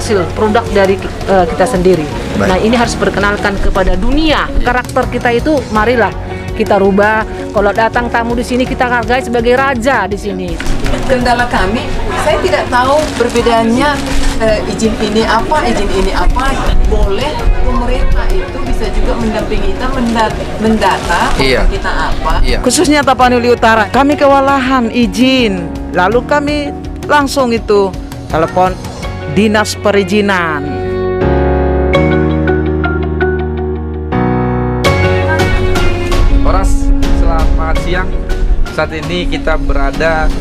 hasil produk dari kita sendiri. Baik. Nah, ini harus perkenalkan kepada dunia. Karakter kita itu marilah kita rubah. Kalau datang tamu di sini kita hargai sebagai raja di sini. Kendala kami, saya tidak tahu perbedaannya izin ini apa. Boleh pemerintah itu bisa juga mendampingi kita mendata Iya. kita apa. Iya. Khususnya Tapanuli Utara, kami kewalahan izin, lalu kami langsung itu telepon dinas perizinan. Horas, selamat siang. Saat ini kita berada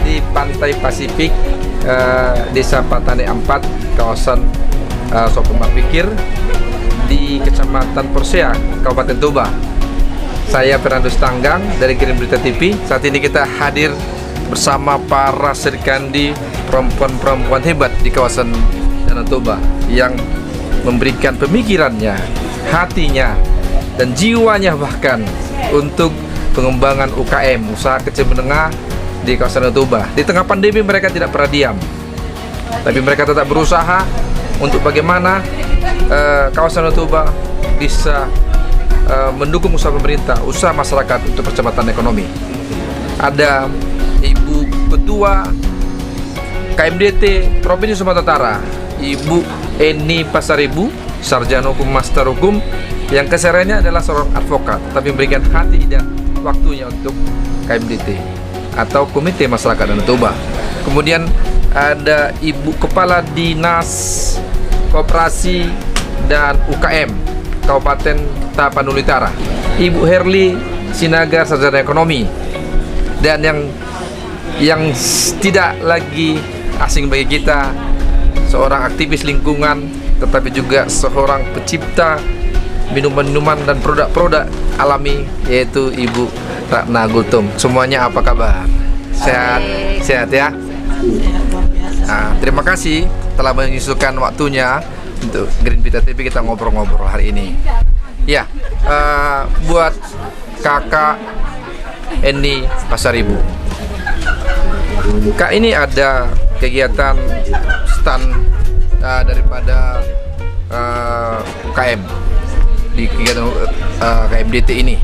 di Pantai Pasifik, Desa Patane 4, kawasan Sokomak Pikir, di Kecamatan Porsea, Kabupaten Toba. Saya Fernando Tanggang dari Kirim Berita TV. Saat ini kita hadir bersama para serikandi perempuan-perempuan hebat di kawasan Danau Toba yang memberikan pemikirannya, hatinya, dan jiwanya bahkan untuk pengembangan UKM, usaha kecil menengah di kawasan Danau Toba. Di tengah pandemi mereka tidak pernah diam, tapi mereka tetap berusaha untuk bagaimana kawasan Danau Toba bisa mendukung usaha pemerintah, usaha masyarakat untuk percepatan ekonomi. Ada Ibu Ketua KMDT Provinsi Sumatera Utara, Ibu Eni Pasaribu, Sarjana Hukum Master Hukum, yang kesehariannya adalah seorang advokat, tapi memberikan hati dan waktunya untuk KMDT atau Komite Masyarakat Danau Toba. Kemudian ada Ibu Kepala Dinas Koperasi dan UKM Kabupaten Tapanuli Utara, Ibu Herli Sinaga, Sarjana Ekonomi, dan yang tidak lagi asing bagi kita, seorang aktivis lingkungan, tetapi juga seorang pencipta minuman-minuman dan produk-produk alami, yaitu Ibu Ratna Gultom. Semuanya apa kabar? Sehat? Sehat ya? Nah, terima kasih telah menyusulkan waktunya untuk Green Berita TV kita ngobrol-ngobrol hari ini. Ya, buat Kakak Eni Pasaribu, Kak, ini ada kegiatan stand daripada UKM di kegiatan KMDT ini.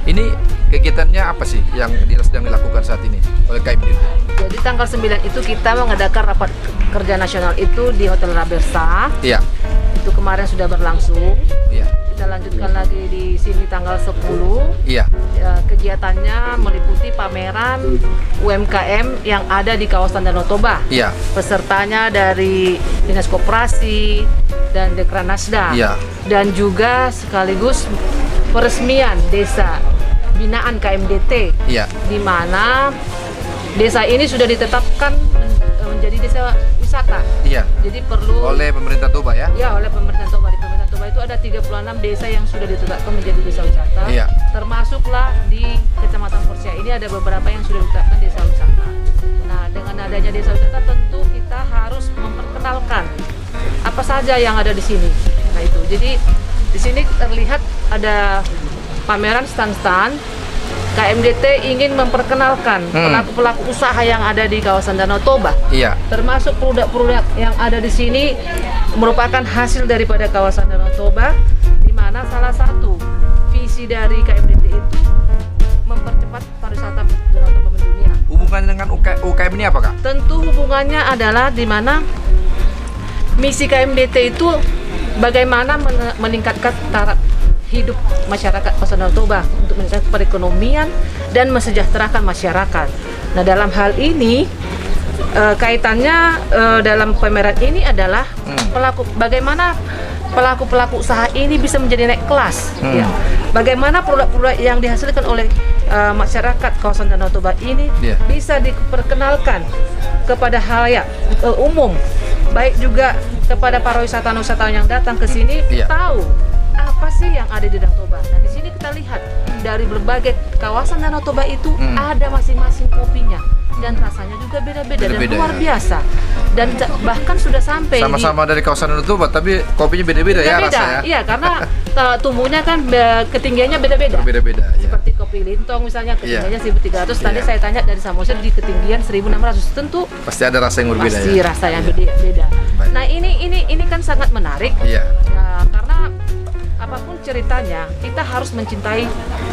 Ini kegiatannya apa sih yang sedang dilakukan saat ini oleh KMDT? Jadi tanggal 9 itu kita mengadakan rapat kerja nasional itu di Hotel Rabersa. Iya. Itu kemarin sudah berlangsung. Iya. Kita lanjutkan lagi di sini tanggal 10. Iya. Kegiatannya meliputi pameran UMKM yang ada di kawasan Danau Toba. Iya. Pesertanya dari Dinas Koperasi dan Dekranasda. Iya. Dan juga sekaligus peresmian desa binaan KMDT. Iya. Di mana desa ini sudah ditetapkan menjadi desa wisata. Iya. Jadi perlu Oleh pemerintah Toba ya? Ya, oleh pemerintah Toba. Di pemerintah Toba itu ada 36 desa yang sudah ditetapkan menjadi desa wisata. Iya. Termasuklah di Kecamatan Porsea ini ada beberapa yang sudah ditetapkan desa wisata. Nah, dengan adanya desa wisata tentu kita harus memperkenalkan apa saja yang ada di sini. Nah, itu. Jadi di sini terlihat ada pameran stand-stand. KMDT ingin memperkenalkan pelaku-pelaku usaha yang ada di kawasan Danau Toba. Iya. Termasuk produk-produk yang ada di sini merupakan hasil daripada kawasan Danau Toba, di mana salah satu visi dari KMDT itu mempercepat pariwisata Danau Toba mendunia. Hubungannya dengan UKM ini apa, Kak? Tentu hubungannya adalah di mana misi KMDT itu bagaimana meningkatkan taraf hidup masyarakat kawasan Danau Toba untuk meningkatkan perekonomian dan mensejahterakan masyarakat. Nah, dalam hal ini kaitannya dalam pameran ini adalah bagaimana pelaku-pelaku usaha ini bisa menjadi naik kelas. Ya. Bagaimana produk-produk yang dihasilkan oleh masyarakat kawasan Danau Toba ini bisa diperkenalkan kepada halayak umum, baik juga kepada para wisatawan yang datang ke sini tahu apa sih yang ada di Danau Toba. Nah, di sini kita lihat dari berbagai kawasan Danau Toba itu ada masing-masing kopinya dan rasanya juga beda-beda dan Beda-beda, luar ya. biasa. Dan bahkan sudah sampai Sama-sama dari kawasan Danau Toba, tapi kopinya beda-beda ya beda-beda. rasanya. Iya, karena tumbuhnya kan ketinggiannya beda-beda. Berbeda-beda ya. Seperti kopi Lintong misalnya ketinggiannya 1.300, tadi Iya. saya tanya dari Samosir di ketinggian 1.600. Tentu Pasti ada rasa yang berbeda pasti ya. rasa yang beda. Baik. Nah, ini kan sangat menarik. Iya. Nah, karena apapun ceritanya, kita harus mencintai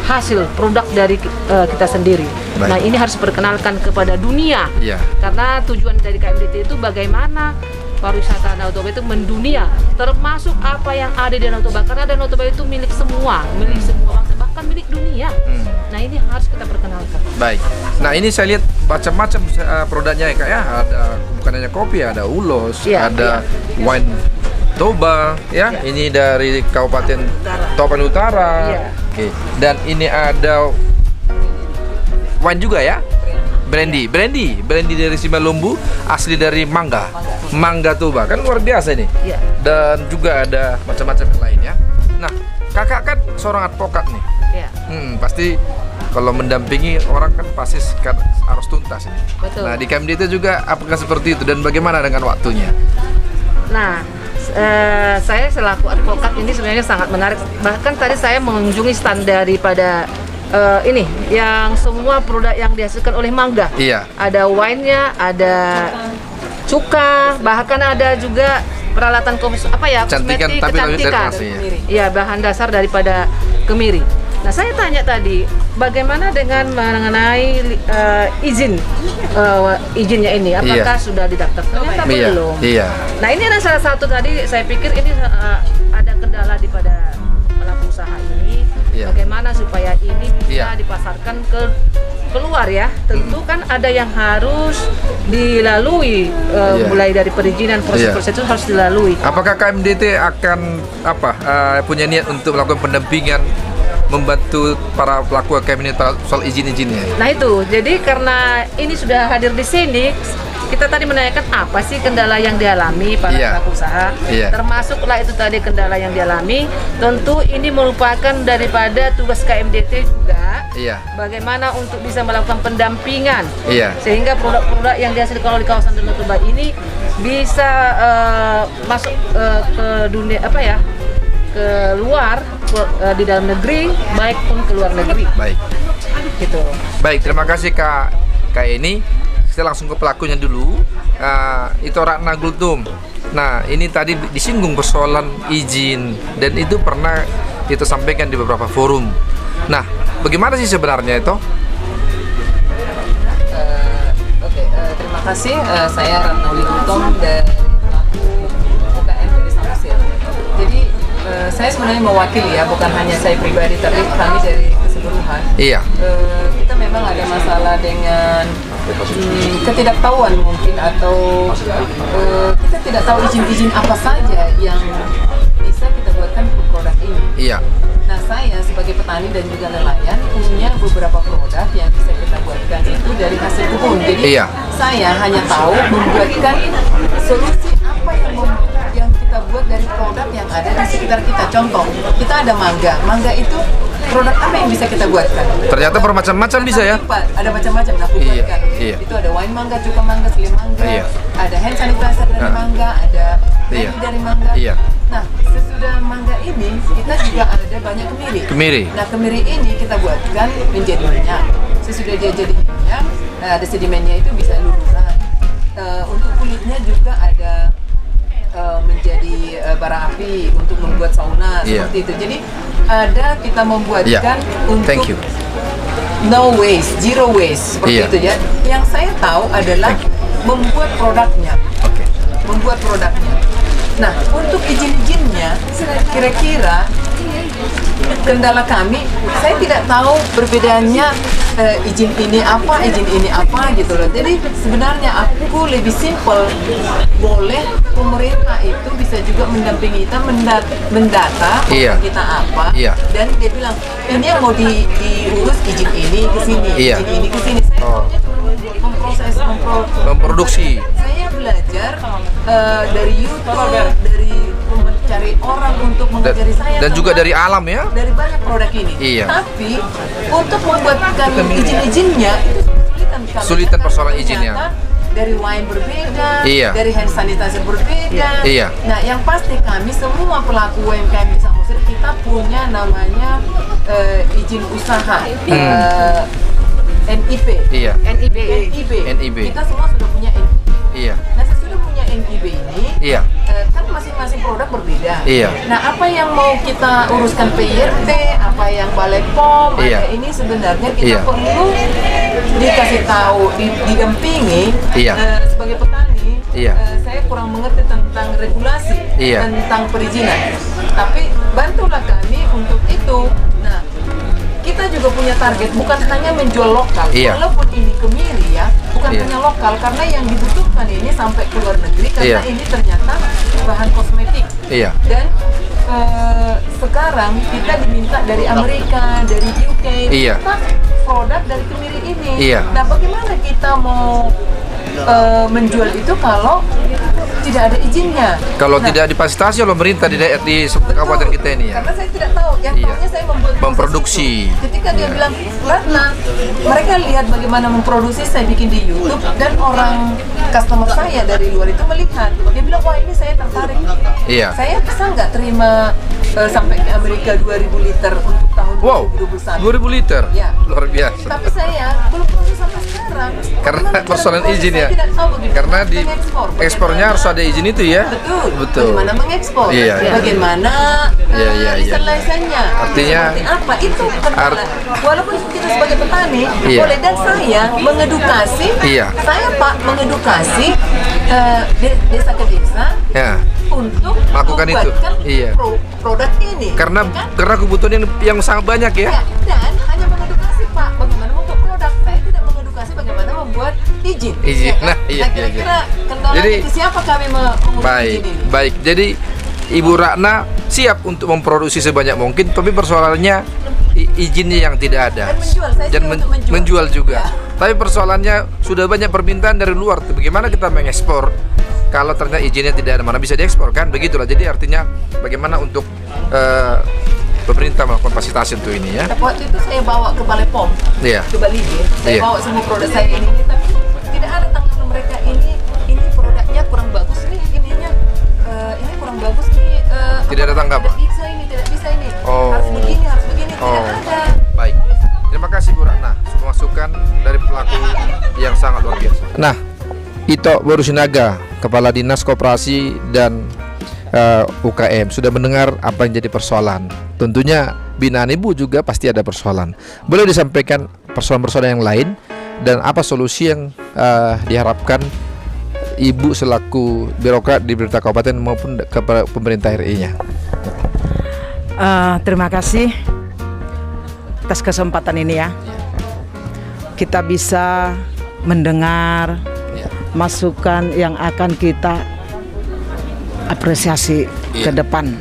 hasil produk dari kita sendiri. Baik. Nah, ini harus diperkenalkan kepada dunia. Iya. Karena tujuan dari KMDT itu bagaimana pariwisata Danau Toba itu mendunia, termasuk apa yang ada di Danau Toba. Karena Danau Toba itu milik semua bangsa, bahkan milik dunia. Nah, ini harus kita perkenalkan. Baik. Nah, ini saya lihat macam-macam produknya ya Kak ya. Ada bukan hanya kopi, ada ulos, Iya, ada wine Toba ya. Iya. Ini dari Kabupaten Utara. Toban Utara. Iya. Oke. Dan ini ada wine juga ya. Brandy dari Simalumbu, asli dari Mangga Toba, kan luar biasa ini. Iya. Dan juga ada macam-macam yang lain ya. Nah, kakak kan seorang advokat nih. Ya, Pasti kalau mendampingi orang kan pasti harus tuntas ini. betul. Nah, di KMD itu juga apakah seperti itu dan bagaimana dengan waktunya? Nah, saya selaku advokat ini sebenarnya sangat menarik. Bahkan tadi saya mengunjungi stand daripada ini yang semua produk yang dihasilkan oleh Mangga. Iya. Ada wine-nya, ada cuka, bahkan ada juga peralatan Cantikan, kosmetik tapi dari kecantikan. emas, iya. Iya, bahan dasar daripada kemiri. Nah, saya tanya tadi, bagaimana dengan mengenai izinnya ini? Apakah sudah didaftar? Ternyata Iya. belum. Iya. Nah, ini ada salah satu tadi saya pikir ini ada kendala di pada pelaku usaha ini. Iya. Bagaimana supaya ini bisa Iya. dipasarkan keluar ya? Tentu kan ada yang harus dilalui Iya. mulai dari perizinan proses-proses itu harus dilalui. Apakah KMDT akan punya niat untuk melakukan pendampingan, membantu para pelaku UMKM ini soal izin-izinnya? Nah itu, jadi karena ini sudah hadir di sini, kita tadi menanyakan apa sih kendala yang dialami para Iya. pelaku usaha, Iya. termasuklah itu tadi kendala yang dialami. Tentu ini merupakan daripada tugas KMDT juga, Iya. bagaimana untuk bisa melakukan pendampingan, Iya. sehingga produk-produk yang dihasilkan oleh kawasan Danau Toba ini bisa masuk ke dunia ke luar, di dalam negeri, baik pun ke luar negeri, Baik. gitu. Baik, terima kasih Kak Eni. Kita langsung ke pelakunya dulu. Itu Ratna Gultum. Nah, ini tadi disinggung persoalan izin dan itu pernah kita sampaikan di beberapa forum. Nah, bagaimana sih sebenarnya itu? Terima kasih. Saya Ratna Gultum dari UKM dari Samosir. Jadi saya sebenarnya mewakili ya, bukan hanya saya pribadi, tapi kami dari keseluruhan. Iya. Kita memang ada masalah dengan ketidaktahuan mungkin, atau kita tidak tahu izin-izin apa saja yang bisa kita buatkan untuk produk ini. Iya. Nah, saya sebagai petani dan juga nelayan punya beberapa produk yang bisa kita buatkan itu dari hasil kebun. Jadi Iya. saya hanya tahu membuatkan solusi apa yang kita buat dari produk yang ada di sekitar kita. Contoh, kita ada mangga itu produk apa yang bisa kita buatkan? Ternyata bermacam-macam bisa ya? Ada macam-macam. Nah, aku Iya, buatkan. iya. Itu ada wine mangga, cuka mangga, slim mangga, Iya. ada hand sanitizer dari Nah. mangga, ada Iya. brandy dari mangga. Iya. Nah, sesudah mangga ini kita juga ada banyak kemiri. Kemiri. Nah, kemiri ini kita buatkan menjadi minyak. Sesudah dia jadi minyak, ada sedimennya itu bisa luluran. Untuk kulitnya juga ada menjadi bara api untuk membuat sauna, Iya. seperti itu. Jadi ada kita membuatkan untuk Thank you. no waste, zero waste, seperti Iya. itu ya. Yang saya tahu adalah membuat produknya. Oke. Membuat produknya. Nah, untuk izin-izinnya, kira-kira kendala kami, saya tidak tahu perbedaannya izin ini apa gitu loh. Jadi sebenarnya aku lebih simpel, boleh pemerintah itu bisa juga mendampingi kita, mendata Iya. kita apa, Iya. dan dia bilang ini yang mau diurus izin ini ke sini, Iya. izin ini ke sini. Saya Oh. cuma memproduksi. Memproduksi. Saya belajar dari YouTube, dari cari orang untuk mengajari saya dan juga tentang- dari alam ya. dari banyak produk ini. Iya. Tapi untuk membuatkan izin-izinnya itu kesulitan sekali. Sulitan Karena persoalan ternyata izinnya. Dari wine berbeda, Iya. dari hand sanitizer berbeda. Iya. Nah, yang pasti kami semua pelaku UMKM di Samosir kita punya namanya izin usaha NIP. Iya. NIB. NIB. Kita semua sudah punya NIB. Iya. Nah, sesudah punya NIB ini, Iya. kan masing-masing produk berbeda. Iya. Nah, apa yang mau kita uruskan PYRT, apa yang Balai POM, Iya. ada ini sebenarnya kita Iya. perlu dikasih tahu, didampingi. Iya. Sebagai petani, Iya. saya kurang mengerti tentang regulasi, Iya. tentang perizinan. Tapi bantulah kami untuk itu. Nah, kita juga punya target, bukan hanya menjual lokal, Iya. walaupun ini kemiri ya, bukan Iya. hanya lokal, karena yang dibutuhkan ini sampai ke luar negeri, karena Iya. ini ternyata bahan kosmetik. Iya. Dan sekarang kita diminta dari Amerika, dari UK, Iya. kita produk dari kemiri ini. Iya. Nah, bagaimana kita mau menjual itu kalau tidak ada izinnya? Kalau Nah, tidak difasilitasi oleh pemerintah di kabupaten kita ini ya. karena saya tidak tahu, yang Iya. tahunya saya membuat proses Memproduksi. itu. Ketika dia Iya. bilang, Ratna, mereka lihat bagaimana memproduksi, saya bikin di YouTube, dan orang customer saya dari luar itu melihat, dia bilang, wah ini saya tertarik. Iya. Saya bisa nggak terima sampai ke Amerika 2000 liter untuk tahun Wow, 2021? 2000 liter. Ya. Luar biasa. Tapi saya belum proses sampai sekarang. Karena Bagaimana cara persoalan proses, izin saya ya. tidak tahu bagaimana Karena di mengekspor, ekspornya bagaimana- harus ada izin itu ya. Betul. Bagaimana mengekspor? Iya, iya. Bagaimana Iya, iya, iya. lisensinya? Artinya- seperti apa? Itu kendala. Walaupun kita sebagai petani Iya. boleh, dan saya mengedukasi. Iya. Saya Pak mengedukasi desa ke desa Ya. untuk Melakukan itu. membuatkan Iya. produk ini. Karena Ya kan? karena kebutuhan yang sangat banyak ya. Ya, dan hanya mengedukasi Pak bagaimana membuat produk. Saya tidak mengedukasi bagaimana membuat izin. Izin. Ya kan? Nah, iya, iya, kira-kira iya. kendalanya Jadi- ke siapa kami mengurus Baik, izin ini? baik. Jadi Ibu Ratna siap untuk memproduksi sebanyak mungkin, tapi persoalannya izinnya yang tidak ada. Dan menjual, saya Dan siap untuk menjual. menjual juga. Ya. Tapi persoalannya sudah banyak permintaan dari luar. Bagaimana kita mengekspor kalau ternyata izinnya tidak ada, mana bisa diekspor kan? Begitulah. Jadi artinya bagaimana untuk pemerintah melakukan fasilitasi untuk ini ya. Tapi waktu itu saya bawa ke Balai POM, Iya. ke Bali ya. Saya Iya. bawa semua produk saya ini, tapi tidak ada tanggapan mereka, ini produknya kurang bagus nih, ininya ini kurang bagus nih. Tidak ada tanggapan? Tidak bisa ini, tidak bisa ini. Oh. Harus begini, tidak Oh. ada. Baik. Terima kasih Bu Ratna, semua masukan dari pelaku yang sangat luar biasa. Nah, Ito Borusinaga, Kepala Dinas Koperasi dan UKM sudah mendengar apa yang jadi persoalan. Tentunya binaan Ibu juga pasti ada persoalan. Boleh disampaikan persoalan-persoalan yang lain dan apa solusi yang diharapkan Ibu selaku birokrat di pemerintah kabupaten maupun kepada pemerintah RI-nya. Terima kasih atas kesempatan ini ya. Kita bisa mendengar masukan yang akan kita apresiasi ke depan.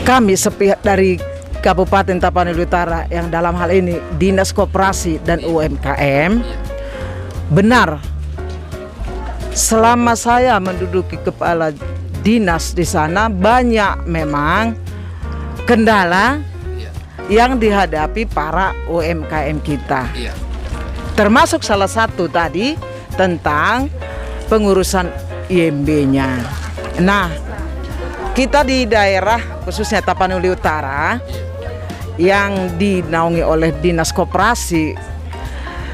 Kami sepihak dari Kabupaten Tapanuli Utara yang dalam hal ini Dinas Koperasi dan UMKM, benar selama saya menduduki kepala dinas di sana banyak memang kendala yang dihadapi para UMKM kita. Termasuk salah satu tadi tentang pengurusan IMB-nya. Nah, kita di daerah khususnya Tapanuli Utara yang dinaungi oleh Dinas Koperasi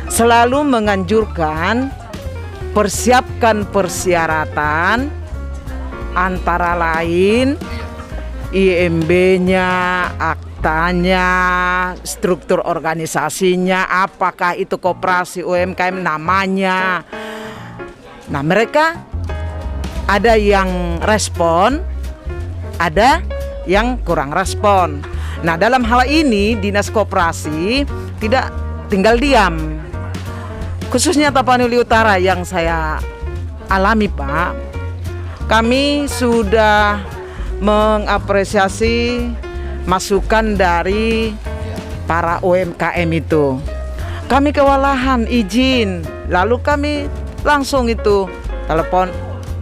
selalu menganjurkan persiapkan persyaratan antara lain IMB-nya, aktanya, struktur organisasinya, apakah itu koperasi UMKM namanya. Nah, mereka ada yang respon, ada yang kurang respon. Nah, dalam hal ini Dinas Koperasi tidak tinggal diam. Khususnya Tapanuli Utara yang saya alami, Pak. Kami sudah mengapresiasi masukan dari para UMKM itu. Kami kewalahan izin, lalu kami langsung itu telepon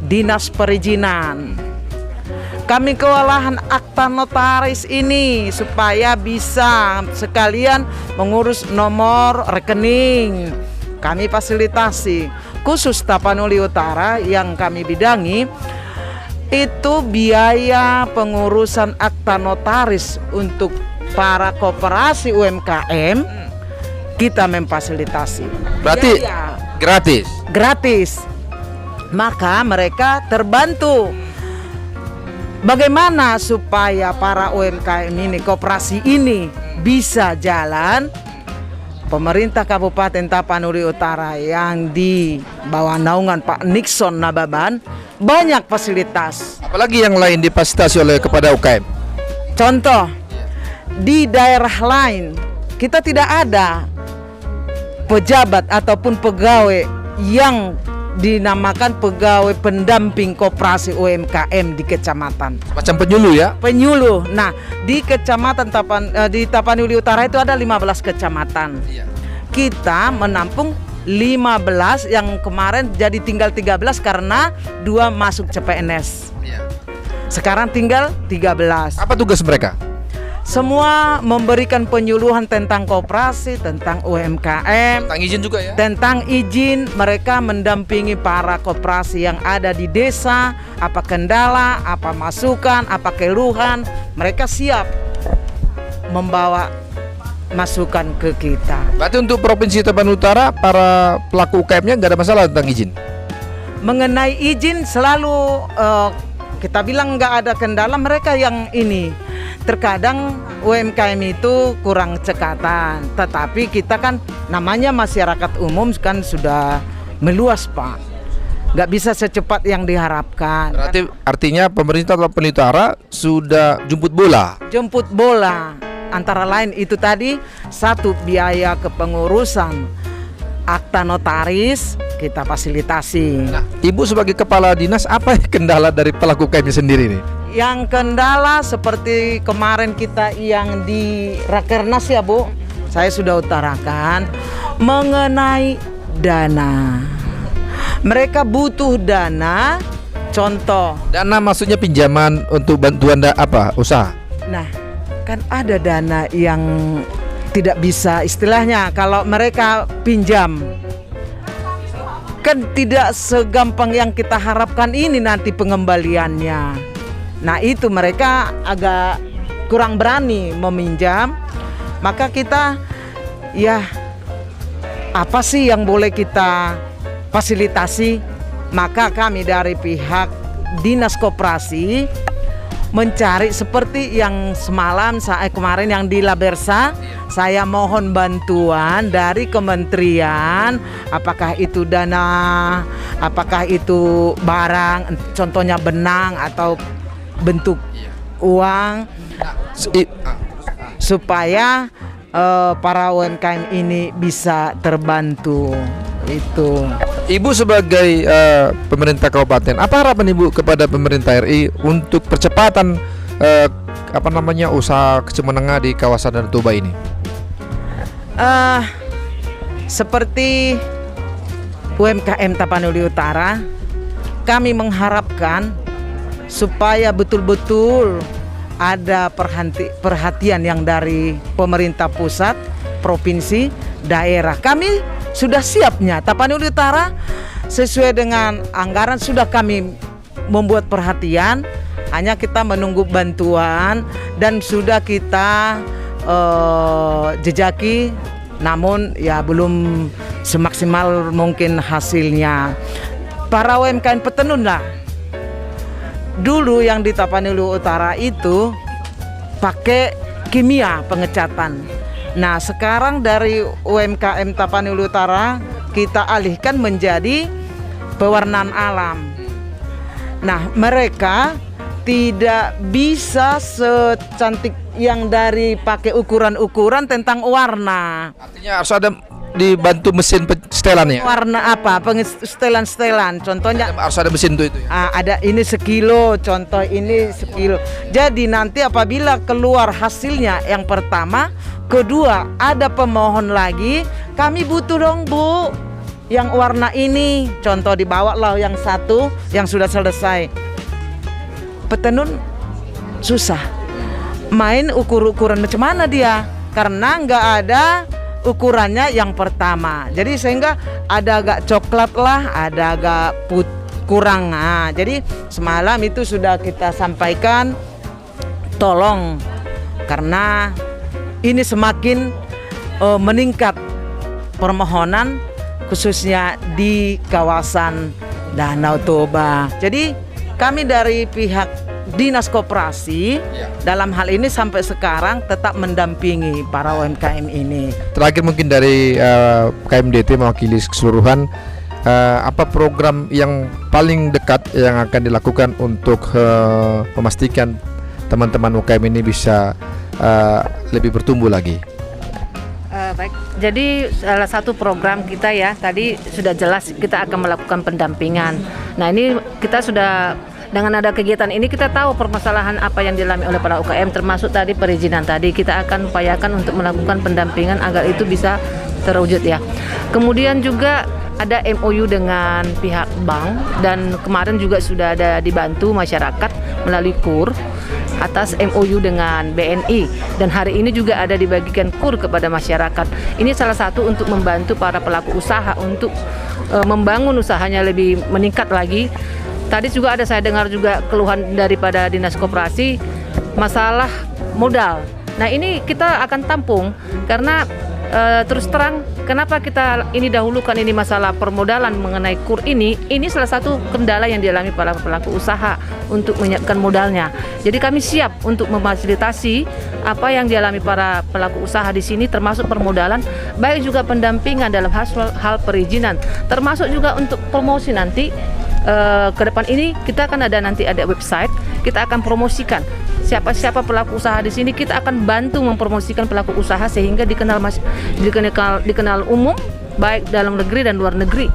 Dinas Perizinan. Kami kewalahan akta notaris ini supaya bisa sekalian mengurus nomor rekening. Kami fasilitasi. Khusus Tapanuli Utara yang kami bidangi itu biaya pengurusan akta notaris untuk para koperasi UMKM kita memfasilitasi. Berarti Biaya gratis. gratis. Maka mereka terbantu. Bagaimana supaya para UMKM ini, koperasi ini bisa jalan? Pemerintah Kabupaten Tapanuli Utara yang di bawah naungan Pak Nixon Nababan banyak fasilitas. Apalagi yang lain difasilitasi oleh kepada UKM. Contoh, di daerah lain kita tidak ada pejabat ataupun pegawai yang dinamakan pegawai pendamping koperasi UMKM di kecamatan. Macam penyuluh ya. Penyuluh. Nah, di kecamatan di Tapanuli Utara itu ada 15 kecamatan. Iya. Kita menampung 15 yang kemarin jadi tinggal 13 karena 2 masuk CPNS. Iya. Sekarang tinggal 13. Apa tugas mereka? Semua memberikan penyuluhan tentang koperasi, tentang UMKM, Tentang izin juga ya. tentang izin. Mereka mendampingi para koperasi yang ada di desa, apa kendala, apa masukan, apa keluhan. Mereka siap membawa masukan ke kita. Berarti untuk Provinsi Tapanuli Utara para pelaku UKM-nya nggak ada masalah tentang izin. Mengenai izin selalu kita bilang nggak ada kendala, mereka yang ini. Terkadang UMKM itu kurang cekatan, tetapi kita kan namanya masyarakat umum kan sudah meluas, Pak. Nggak bisa secepat yang diharapkan. Berarti artinya pemerintah Tapanuli Utara sudah jemput bola. Jemput bola, antara lain itu tadi, satu biaya kepengurusan akta notaris kita fasilitasi. Nah, Ibu sebagai kepala dinas, apa kendala dari pelaku UKM-nya sendiri nih? Yang kendala seperti kemarin kita yang di Rakernas ya Bu, saya sudah utarakan mengenai dana. Mereka butuh dana, contoh. Dana maksudnya pinjaman untuk bantuan usaha? Nah, kan ada dana yang tidak bisa, istilahnya kalau mereka pinjam kan tidak segampang yang kita harapkan ini nanti pengembaliannya. Nah itu mereka agak kurang berani meminjam. Maka kita ya apa sih yang boleh kita fasilitasi? Maka kami dari pihak Dinas Koperasi mencari seperti yang semalam kemarin yang di Labersa, saya mohon bantuan dari kementerian, apakah itu dana, apakah itu barang, contohnya benang atau bentuk uang, supaya para UMKM ini bisa terbantu. Itu. Ibu sebagai pemerintah kabupaten, apa harapan Ibu kepada pemerintah RI untuk percepatan usaha kecil menengah di kawasan Danau Toba ini? Seperti UMKM Tapanuli Utara, kami mengharapkan supaya betul-betul ada perhatian yang dari pemerintah pusat, provinsi, daerah. Kami sudah siapnya, Tapanuli Utara sesuai dengan anggaran sudah kami membuat perhatian, hanya kita menunggu bantuan dan sudah kita jejaki, namun ya belum semaksimal mungkin hasilnya. Para UMKM petenun lah. Dulu yang di Tapanuli Utara itu pakai kimia pengecatan. Nah sekarang dari UMKM Tapanuli Utara kita alihkan menjadi pewarnaan alam. Nah mereka tidak bisa secantik yang dari pakai ukuran-ukuran tentang warna. Artinya harus ada dibantu mesin setelan ya? Warna apa? Setelan-setelan. Contohnya Harus ada mesin itu ya? ada ini sekilo, contoh ini sekilo. Jadi nanti apabila keluar hasilnya yang pertama, kedua ada pemohon lagi, kami butuh dong Bu yang warna ini. Contoh dibawa lah yang satu yang sudah selesai. Petenun susah. Main ukur-ukuran macam mana dia? Karena nggak ada ukurannya yang pertama. Jadi sehingga ada agak coklat lah, ada agak kurang. Nah, jadi semalam itu sudah kita sampaikan, tolong karena ini semakin meningkat permohonan khususnya di kawasan Danau Toba. Jadi kami dari pihak Dinas Koperasi dalam hal ini sampai sekarang tetap mendampingi para UMKM ini. Terakhir mungkin dari KMDT mewakili keseluruhan, apa program yang paling dekat yang akan dilakukan untuk memastikan teman-teman UKM ini bisa lebih bertumbuh lagi? Baik, jadi salah satu program kita ya tadi sudah jelas kita akan melakukan pendampingan. Nah ini kita sudah dengan ada kegiatan ini kita tahu permasalahan apa yang dialami oleh para UKM, termasuk tadi perizinan tadi kita akan upayakan untuk melakukan pendampingan agar itu bisa terwujud ya. Kemudian juga ada MOU dengan pihak bank dan kemarin juga sudah ada dibantu masyarakat melalui KUR atas MOU dengan BNI dan hari ini juga ada dibagikan KUR kepada masyarakat. Ini salah satu untuk membantu para pelaku usaha untuk membangun usahanya lebih meningkat lagi. Tadi juga ada saya dengar juga keluhan daripada Dinas Koperasi masalah modal. Nah ini kita akan tampung karena terus terang kenapa kita ini dahulukan ini masalah permodalan mengenai KUR ini salah satu kendala yang dialami para pelaku usaha untuk menyiapkan modalnya. Jadi kami siap untuk memfasilitasi apa yang dialami para pelaku usaha di sini termasuk permodalan, baik juga pendampingan dalam hal perizinan, termasuk juga untuk promosi nanti. Ke depan ini kita akan ada website, kita akan promosikan siapa pelaku usaha di sini, kita akan bantu mempromosikan pelaku usaha sehingga dikenal umum baik dalam negeri dan luar negeri.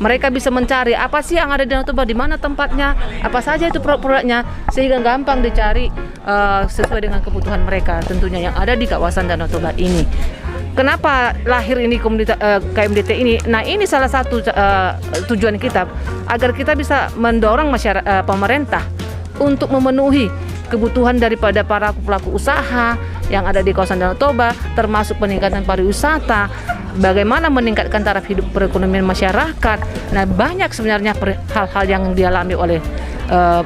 Mereka bisa mencari apa sih yang ada di Danau Toba, di mana tempatnya, apa saja itu produk-produknya, sehingga gampang dicari sesuai dengan kebutuhan mereka tentunya yang ada di kawasan Danau Toba ini. Kenapa lahir ini KMDT ini? Nah ini salah satu tujuan kita agar kita bisa mendorong pemerintah untuk memenuhi kebutuhan daripada para pelaku usaha yang ada di kawasan Danau Toba, termasuk peningkatan pariwisata, bagaimana meningkatkan taraf hidup perekonomian masyarakat. Nah banyak sebenarnya hal-hal yang dialami oleh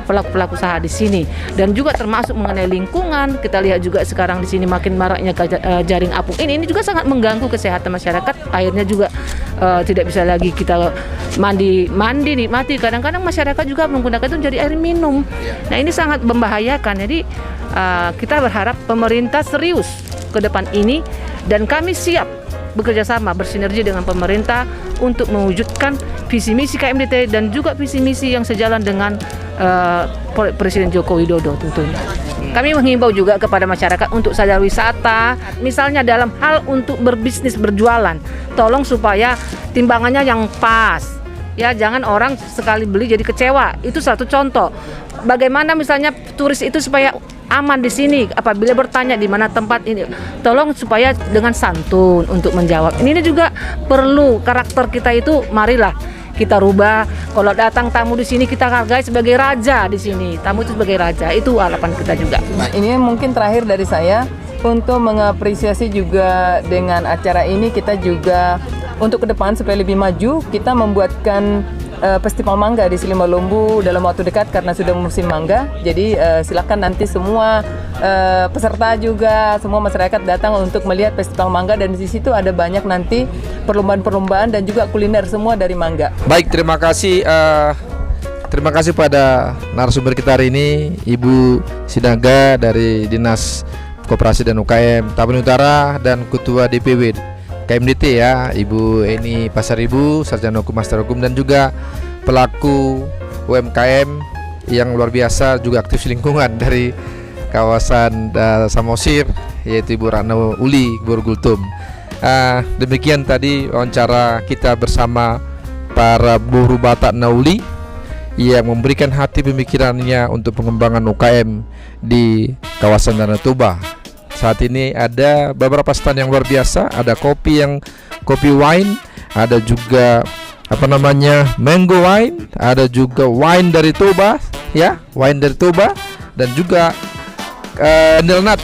pelaku-pelaku usaha di sini dan juga termasuk mengenai lingkungan. Kita lihat juga sekarang di sini makin maraknya jaring apung ini juga sangat mengganggu kesehatan masyarakat. Airnya juga tidak bisa lagi kita mandi nikmati. Kadang-kadang masyarakat juga menggunakan itu jadi air minum. Nah ini sangat membahayakan. Jadi kita berharap pemerintah serius ke depan ini dan kami siap bekerja sama bersinergi dengan pemerintah untuk mewujudkan visi misi KMDT dan juga visi misi yang sejalan dengan Presiden Joko Widodo tentunya. Kami menghimbau juga kepada masyarakat untuk sadar wisata, misalnya dalam hal untuk berbisnis berjualan, tolong supaya timbangannya yang pas. Ya, jangan orang sekali beli jadi kecewa. Itu satu contoh. Bagaimana misalnya turis itu supaya aman di sini apabila bertanya di mana tempat ini, tolong supaya dengan santun untuk menjawab. Ini juga perlu karakter kita itu, marilah kita rubah. Kalau datang tamu di sini kita hargai sebagai raja di sini. Tamu itu sebagai raja. Itu harapan kita juga. Nah, ini mungkin terakhir dari saya untuk mengapresiasi juga dengan acara ini, kita juga untuk ke depan supaya lebih maju kita membuatkan festival mangga di Selimalombu dalam waktu dekat karena sudah musim mangga. Jadi silakan nanti semua peserta juga semua masyarakat datang untuk melihat festival mangga dan di situ ada banyak nanti perlombaan-perlombaan dan juga kuliner semua dari mangga. Baik, terima kasih pada narasumber kita hari ini, Ibu Sinaga dari Dinas Koperasi dan UKM Tapanuli Utara dan Ketua DPW KMDT ya, Ibu Eni Pasaribu, Sarjana Hukum, Master Hukum, dan juga pelaku UMKM yang luar biasa juga aktif lingkungan dari kawasan Samosir, yaitu Ibu Ratna Uli Borgultum. Demikian tadi wawancara kita bersama para buruh Batak Nauli yang memberikan hati pemikirannya untuk pengembangan UKM di kawasan Danau Toba. Saat ini ada beberapa stand yang luar biasa, ada kopi wine, ada juga mango wine, ada juga wine dari Toba ya, wine dari Toba, dan juga nilnat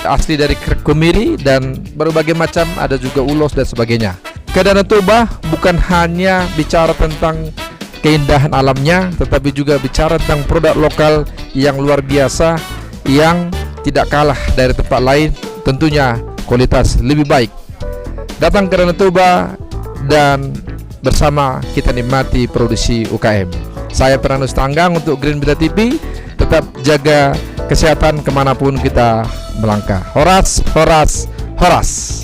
asli dari kemiri dan berbagai macam, ada juga ulos dan sebagainya. Ke Danau Toba bukan hanya bicara tentang keindahan alamnya, tetapi juga bicara tentang produk lokal yang luar biasa, yang tidak kalah dari tempat lain, tentunya kualitas lebih baik. Datang ke Danau Toba dan bersama kita nikmati produksi UKM. Saya Fernando Tanggang untuk Green Beta TV. Tetap jaga kesehatan kemanapun kita melangkah. Horas, horas, horas.